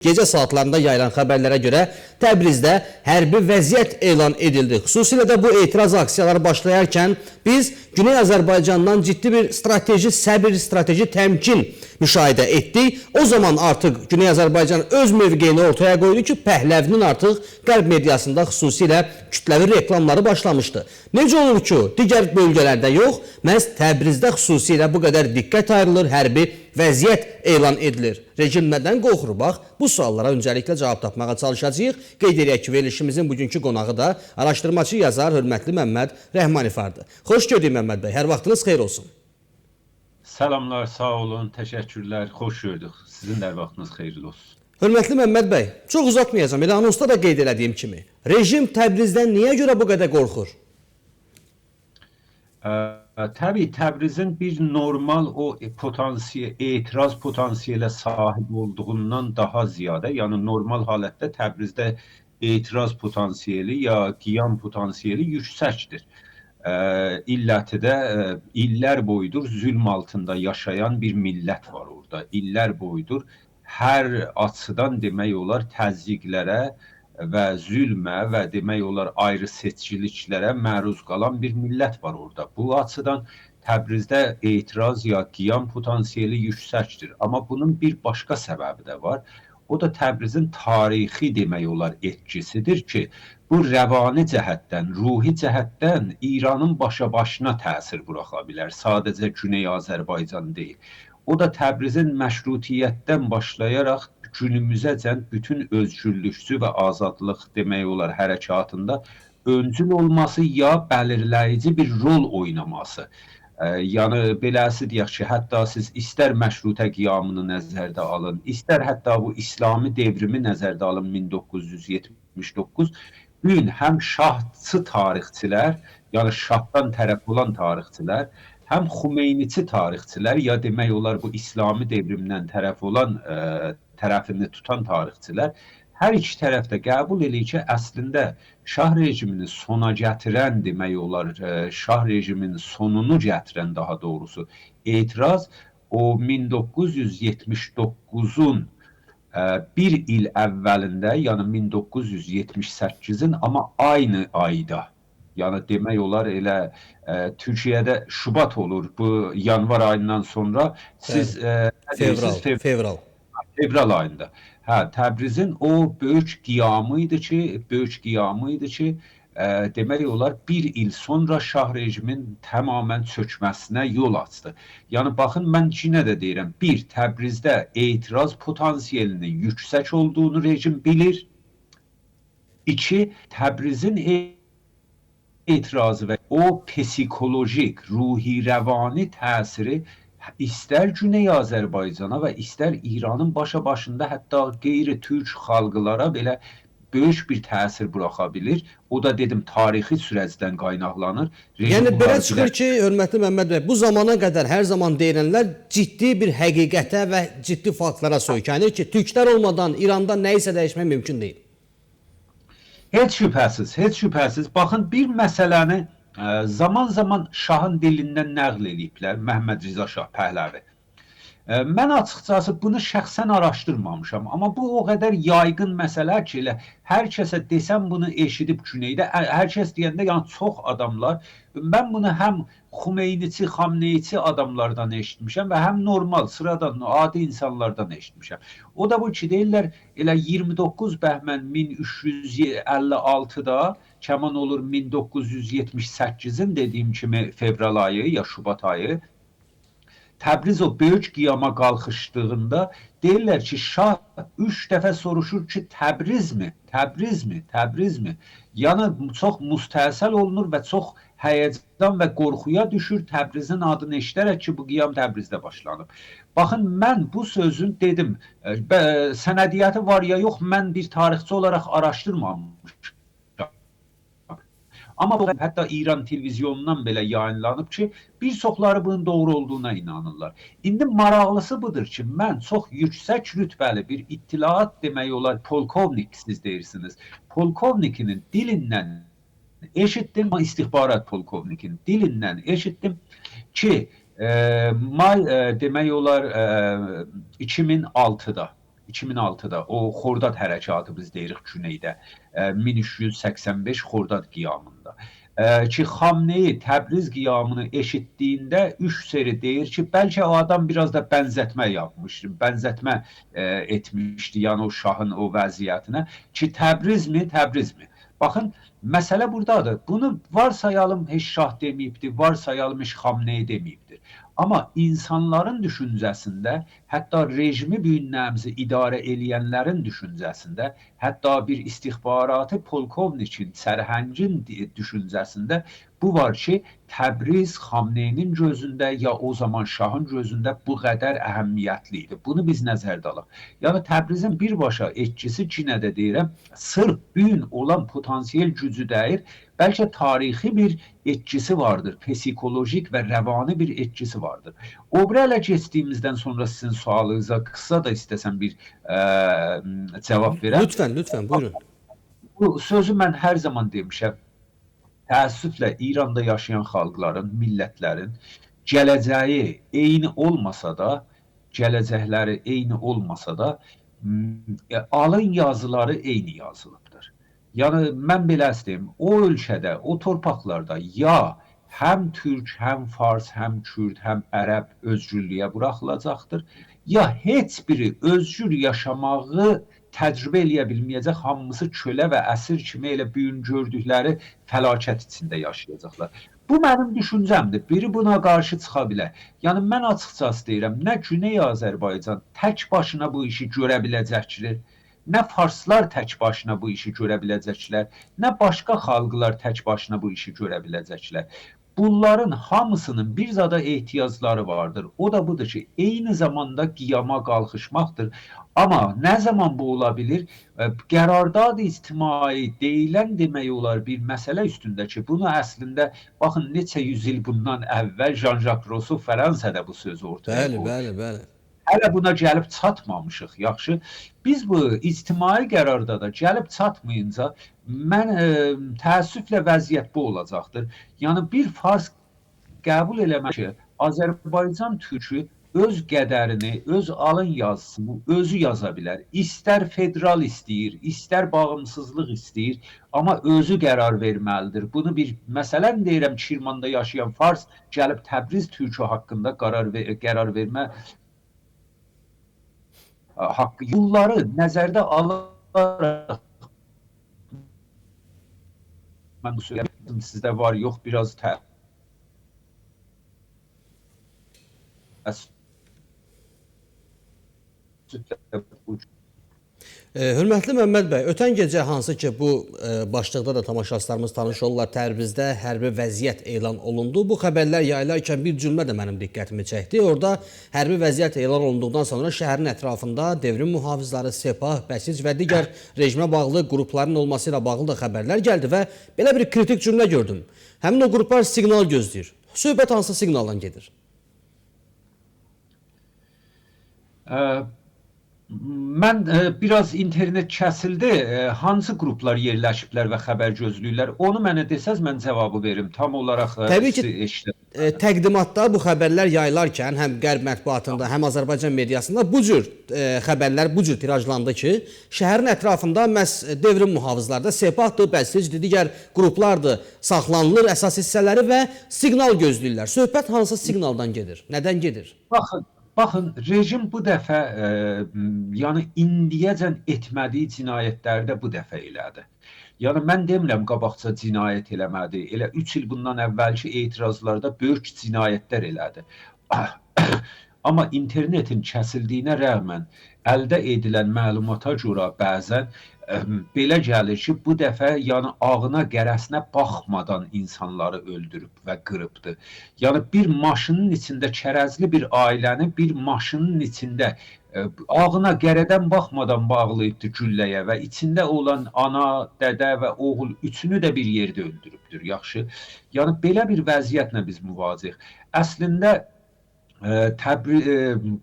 Gecə saatlarında yayılan xəbərlərə görə Təbrizdə hərbi vəziyyət elan edildi. Xüsusilə də bu etiraz aksiyaları başlayarkən biz Güney Azərbaycandan ciddi bir strateji səbir, strateji təmkin müşahidə etdik. O zaman artıq Güney Azərbaycan öz mövqeyini ortaya qoydu ki, Pəhləvinin artıq qərb mediasında xüsusilə kütləvi reklamları başlamışdı. Necə olur ki, digər bölgələrdə yox, məhz Təbrizdə xüsusilə bu qədər diqqət ayrılır, hərbi vəziyyət elan edilir. Rejim nədən qorxur? Bax, bu suallara öncəliklə cavab tapmağa çalışacağıq. Qeyd edək ki, verilişimizin bugünkü qonağı da araşdırmacı yazar hörmətli Məmməd Rəhmanifardır. Xoş gördük Məmməd bəy, hər vaxtınız xeyir olsun. Salamlar, sağ olun, təşəkkürlər, xoş gördük. Sizin də hər vaxtınız xeyirli olsun. Hörmətli Məmməd bəy, çox uzatmayacağım, elə anonsda da qeyd elədiyim kimi. Rejim Təbrizdən niyə görə bu qədər qorxur? Təbii Təbrizin bir normal o etiraz potansiyelə sahib olduğundan daha ziyadə, yəni normal halətdə Təbrizdə etiraz potansiyeli ya qiyam potansiyeli yüksəkdir. İlləti də illər boyudur zülm altında yaşayan bir millət var orada. İllər boyudur hər açıdan demək olar təzyiqlərə və zülmə və demək olar ayrı seçkiliklərə məruz qalan bir millət var orada. Bu açıdan Təbrizdə etiraz ya qiyam potansiyeli yüksəkdir. Amma bunun bir başqa səbəbi də var. O da Təbrizin tarixi demək olar etkisidir ki, bu rəvani cəhətdən, ruhi cəhətdən İranın başa-başına təsir buraxa bilər. Sadəcə Güney Azərbaycan deyil. O da Təbrizin məşrutiyyətdən başlayaraq günümüzəcən bütün özgürlükçü və azadlıq demək olar hərəkatında öncül olması ya bəlirləyici bir rol oynaması. Yəni beləsi deyək ki, hətta siz istər məşrutə qiyamını nəzərdə alın, istər hətta bu İslami devrimi nəzərdə alın 1979, bu gün həm şahçı tarixçilər, yəni şahdan tərəf olan tarixçilər, həm Xumeyniçi tarixçilər ya demək olar bu İslami devrimdən tərəf olan tərəfini tutan tarixçilər hər iki tərəfdə qəbul edir ki, əslində şah rejimini sona gətirən demək olar, şah rejiminin sonunu gətirən daha doğrusu etiraz o 1979-un bir il əvvəlində, yəni 1978-in amma aynı ayda, yəni demək olar elə Türkiyədə Şubat olur bu yanvar ayından sonra siz fevral ayında. Təbrizin o böyük qiyamı idi ki, demək olar bir il sonra şah rejimin tamamən çökməsinə yol açdı. Yəni baxın, mən yenə də deyirəm, bir, Təbrizdə etiraz potansiyelinin yüksək olduğunu rejim bilir. İki, Təbrizin etirazı və o psikolojik, ruhi, rəvani təsiri istər Güney Azərbaycana və istər İranın başa-başında hətta qeyri-türk xalqlara belə böyük bir təsir buraxa bilir. O da dedim tarixi sürəcdən qaynaqlanır. Yəni belə çıxır ki, hörmətli Məmməd bəy, bu zamana qədər hər zaman deyilənlər ciddi bir həqiqətə və ciddi faktlara söykənir ki, türklər olmadan İranda nə isə dəyişmək mümkün deyil. Heç şübhəsiz. Baxın, bir məsələni zaman-zaman şahın dilindən nəql ediblər, Məhəmməd Rza Şah Pəhləvi. Mən açıqcası bunu şəxsən araşdırmamışam, amma bu o qədər yayğın məsələ ki, elə hər kəsə desəm bunu eşidib Güneydə, hər kəs deyəndə yəni çox adamlar, mən bunu həm Xumeyniçi, Xamneyiçi adamlardan eşitmişəm və həm normal, sıradan, adi insanlardan eşitmişəm. O da bu ki, deyirlər, elə 29 bəhmən 1356-da, kəman olur 1978-in dediyim kimi fevral ayı ya Şubat ayı, Təbriz o böyük qiyama qalxışdığında deyirlər ki, şah 3 dəfə soruşur ki, Təbrizmi? Yəni çox müstəhsəl olunur və çox həyəcan və qorxuya düşür Təbrizin adını eşidərək ki, bu qiyam Təbrizdə başlanıb. Baxın, mən bu sözün dedim, sənədiyyəti var ya yox, mən bir tarixçi olaraq araşdırmamışam. Amma hətta İran televizyonundan belə yayınlanıb ki, bir çoxları bunun doğru olduğuna inanırlar. İndi maraqlısı budur ki, mən çox yüksək rütbəli bir ittilaat demək olar, polkovnik siz deyirsiniz. Polkovnikinin dilindən eşitdim, istihbarat polkovnikinin dilindən eşitdim ki, may demək olar 2006-da 2006-da o Xordad hərəkatı biz deyirik Güneydə, 1385 Xordad qiyamında. Ki Xamneyi Təbriz qiyamını eşitdiyində üç seri deyir ki, bəlkə o adam biraz da bənzətmə yapmışdı, bənzətmə etmişdi, yəni o şahın o vəziyyətinə ki, Təbrizmi, Təbrizmi? Baxın, məsələ buradadır. Bunu varsayalım heç şah deməyibdir, varsayalım heç Xamneyi deməyibdir. Amma insanların düşüncəsində, hətta rejimi büyünləmizi idarə eləyənlərin düşüncəsində, hətta bir istihbaratı polkovnikin, sərhəngin düşüncəsində bu var ki, Təbriz Xamneyinin gözündə ya o zaman şahın gözündə bu qədər əhəmiyyətli idi. Bunu biz nəzərdə alaq. Yəni Təbrizin birbaşa etkisi yenə də deyirəm, sırf büyün olan potansiyel gücü deyil, bəlkə tarixi bir etkisi vardır, psikolojik və rəvani bir etkisi vardır. O birələ keçdiyimizdən sonra sizin sualınıza qısa da istəsəm bir cavab verəm. Lütfən, lütfən, buyurun. Bu sözü mən hər zaman demişəm. Təəssüflə İranda yaşayan xalqların, millətlərin gələcəyi eyni olmasa da, gələcəkləri eyni olmasa da, alın yazıları eyni yazılıbdır. Yəni mən belə istəyim, o ölkədə, o torpaqlarda ya həm türk, həm fars, həm kürd, həm ərəb özgürlüyə buraxılacaqdır, ya heç biri özgür yaşamağı təcrübə eləyə bilməyəcək, hamısı kölə və əsir kimi elə büyün gördükləri fəlakət içində yaşayacaqlar. Bu mənim düşüncəmdir. Biri buna qarşı çıxa bilər. Yəni mən açıqcası deyirəm, nə Güney Azərbaycan tək başına bu işi görə biləcəkdir, nə farslar tək başına bu işi görə biləcəklər, nə başqa xalqlar tək başına bu işi görə biləcəklər. Bunların hamısının bir zada ehtiyacları vardır. O da budur ki, eyni zamanda qiyama qalxışmaqdır. Amma nə zaman bu ola bilir? Qərardad ictimai deyilən demək olar bir məsələ üstündə ki, bunu əslində baxın neçə yüz il bundan əvvəl Jean-Jacques Rousseau Fransada bu sözü ortaya qoydu. Bəli, bəli, bəli. Hələ buna gəlib çatmamışıq, yaxşı. Biz bu ictimai qərarda da gəlib çatmayınca mən təəssüflə vəziyyət bu olacaqdır. Yəni bir fars qəbul eləmək ki, Azərbaycan türkü öz qədərini, öz alın yazısını özü yaza bilər. İstər federal istəyir, istər bağımsızlıq istəyir, amma özü qərar verməlidir. Bunu bir məsələn deyirəm, Şirmanda yaşayan fars gəlib Təbriz türkü haqqında qərar vermə haqqı. Bunları nəzərdə alaraq mən bu sözü sizdə var, yox, biraz Hörmətli Məmməd bəy, ötən gecə hansı ki bu başlıqda da tamaşaçılarımız tanış olurlar, Təbrizdə hərbi vəziyyət elan olundu. Bu xəbərlər yayılarkən bir cümlə də mənim diqqətimi çəkdi. Orada hərbi vəziyyət elan olunduqdan sonra şəhərin ətrafında devrim mühafizləri, Sepah, Bəsic və digər rejimə bağlı qrupların olması ilə bağlı da xəbərlər gəldi və belə bir kritik cümlə gördüm. Həmin o qruplar siqnal gözləyir. Söhbət hansı siqnaldan gedir? Mən biraz internet kəsildi, hansı qruplar yerləşiblər və xəbər gözləyirlər, onu mənə desəz mən cavabı verim, tam olaraq təbii ki, təqdimatda bu xəbərlər yayılarkən həm qərb mətbuatında, həm Azərbaycan mediasında bu cür xəbərlər bu cür tirajlandı ki, şəhərin ətrafında məhz devrim mühafizlərdə Sepahdır, Bəsicdir, digər qruplardır, saxlanılır əsas hissələri və siqnal gözləyirlər. Söhbət hansı siqnaldan gedir, nədən gedir? Baxın, rejim bu dəfə, yəni indiyəcən etmədiyi cinayətləri də bu dəfə elədi. Yəni mən demirəm qabaqca cinayət eləmədi. Elə 3 il bundan əvvəlki etirazlarda böyük cinayətlər elədi. Amma internetin kəsildiyinə rəğmən əldə edilən məlumata görə bəzən belə gəlir ki, bu dəfə yəni ağına qərəsinə baxmadan insanları öldürüb və qırıbdır. Yəni bir maşının içində çərəzli bir ailəni bir maşının içində ağına qərədən baxmadan bağlayıbdır gülləyə və içində olan ana, dədə və oğul üçünü də bir yerdə öldürübdür. Yaxşı. Yəni belə bir vəziyyətlə biz müvaciğik. Əslində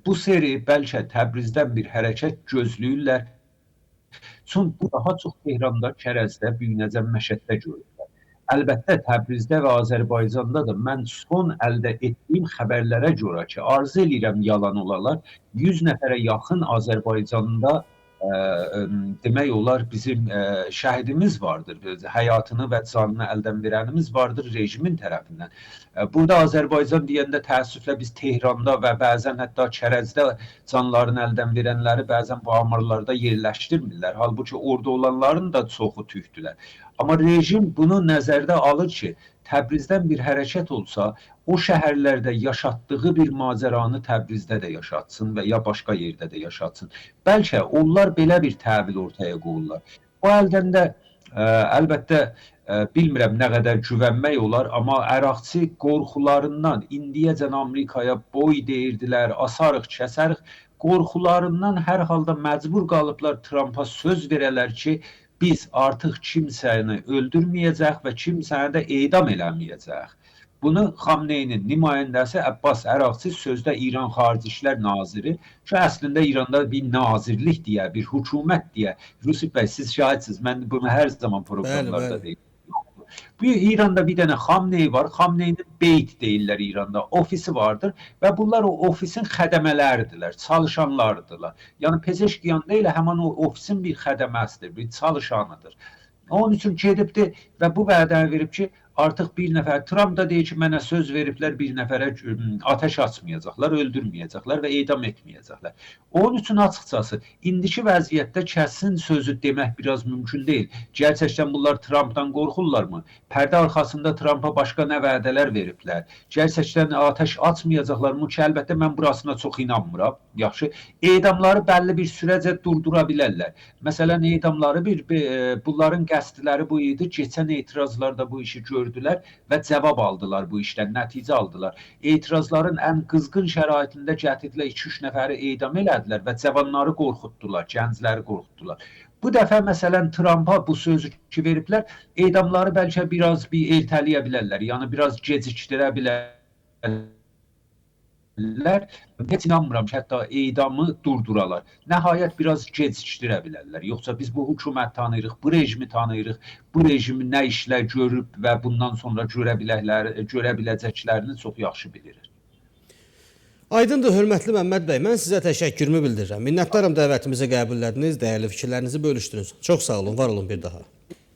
bu seri bəlkə Təbrizdən bir hərəkət gözləyirlər. Çünki bu daha çox Tehranda, Kərəzdə, Büyünəcən, Məşəddə görürlər. əlbəttə Təbrizdə və Azərbaycanda da mən son əldə etdiyim xəbərlərə görə ki, arzu edirəm yalan olalar, 100 nəfərə yaxın Azərbaycanda demək olar bizim şəhidimiz vardır. Həyatını və canını əldən verənimiz vardır rejimin tərəfindən. Burada Azərbaycan deyəndə təəssüflə biz Tehranda və bəzən hətta Kərəcdə canlarını əldən verənləri bəzən bu amarlarda yerləşdirmirlər. Halbuki orada olanların da çoxu türkdülər. Amma rejim bunu nəzərdə alır ki, Təbrizdən bir hərəkət olsa, o şəhərlərdə yaşatdığı bir macəranı Təbrizdə də yaşatsın və ya başqa yerdə də yaşatsın. Bəlkə onlar belə bir təvil ortaya qoyurlar. O əldən də əlbəttə bilmirəm nə qədər güvənmək olar, amma Əraqçı qorxularından indiyəcən Amerikaya boy deyirdilər, asarıq, kəsərıq, qorxularından hər halda məcbur qalıblar Trumpa söz verələr ki, biz artıq kimsəni öldürməyəcək və kimsəni də edam eləməyəcək. Bunu Xamneyinin nümayəndəsi Əbbas Əraqçı sözdə İran Xarici İşlər Naziri ki, əslində İranda bir nazirlik deyə, bir hökumət deyə. Yusuf bəy, siz şahidsiniz, mən bunu hər zaman proqramlarda deyim. Bu İranda bir dənə Xamney var. Xamneyinin beyt deyirlər İranda. Ofisi vardır və bunlar o ofisin xədəmələridirlər, çalışanlarıdırlar. Yəni pezeşkiyan deyil, həmin o ofisin bir xədəməsidir, bir çalışanıdır. Onun üçün gedibdir və bu vədəni verib ki, artıq bir nəfər, Trump da deyir ki, mənə söz veriblər bir nəfərə ateş açmayacaqlar, öldürməyəcəklər və edam etməyəcəklər. Onun üçün açıqcası, indiki vəziyyətdə kəsin sözü demək biraz mümkün deyil. Gerçəkdən bunlar Trumpdan qorxurlarmı? Pərdə arxasında Trumpa başqa nə vədələr veriblər? Gerçəkdən ateş açmayacaqlarmı ki, əlbəttə mən burasına çox inanmıram. Yaxşı, edamları bəlli bir sürəcə durdura bilərlər. Məsələn, edamları bunların qəsdləri bu idi, keçən etirazlarda bu işi gördülər və cavab aldılar bu işdən, nəticə aldılar. Etirazların ən qızğın şəraitində gətirdilər 2-3 nəfəri edam elədilər və cavanları qorxutdular, gəncləri qorxutdular. Bu dəfə məsələn Trumpa bu sözü ki veriblər, edamları bəlkə biraz bir ertələyə bilərlər, yəni biraz gecikdirə bilərlər. Heç inanmıram ki, hətta edamı durduralar. Nəhayət biraz gecikdirə bilərlər. Yoxsa biz bu hökumət tanıyırıq, bu rejimi tanıyırıq, bu rejimi nə işlər görüb və bundan sonra görə biləcəklərini çox yaxşı bilirik. Aydındır, hörmətli Məmməd bəy, mən sizə təşəkkürümü bildirirəm. Minnətdaram dəvətimizi qəbul ediniz, dəyərli fikirlərinizi bölüşdünüz. Çox sağ olun, var olun bir daha.